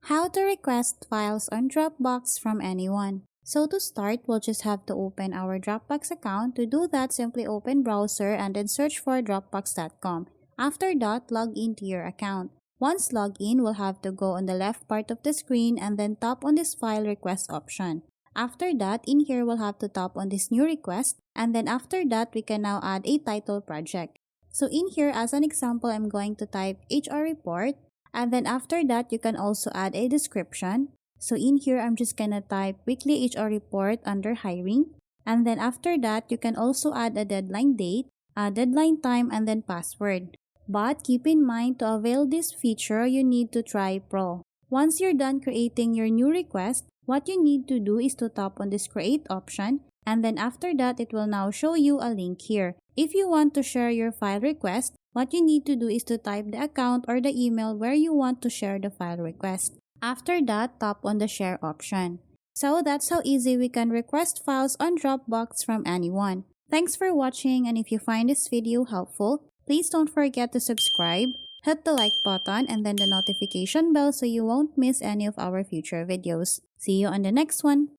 How to request files on Dropbox from anyone. So to start, we'll just have to open our Dropbox account. To do that, simply open browser and then search for dropbox.com. After that, log into your account. Once logged in, we'll have to go on the left part of the screen and then tap on this file request option. After that, in here, we'll have to tap on this new request, and then after that, we can now add a title project. So in here, as an example, I'm going to type HR report, and then after that, you can also add a description. So in here, I'm just gonna type weekly HR report under hiring, and then after that, you can also add a deadline date, a deadline time, and then password. But keep in mind, to avail this feature, you need to try Pro. Once you're done creating your new request, what you need to do is to tap on this create option, and then after that, it will now show you a link here. If you want to share your file request, what you need to do is to type the account or the email where you want to share the file request. After that, tap on the share option. So that's how easy we can request files on Dropbox from anyone. Thanks for watching, and if you find this video helpful, please don't forget to subscribe, hit the like button, and then the notification bell so you won't miss any of our future videos. See you on the next one!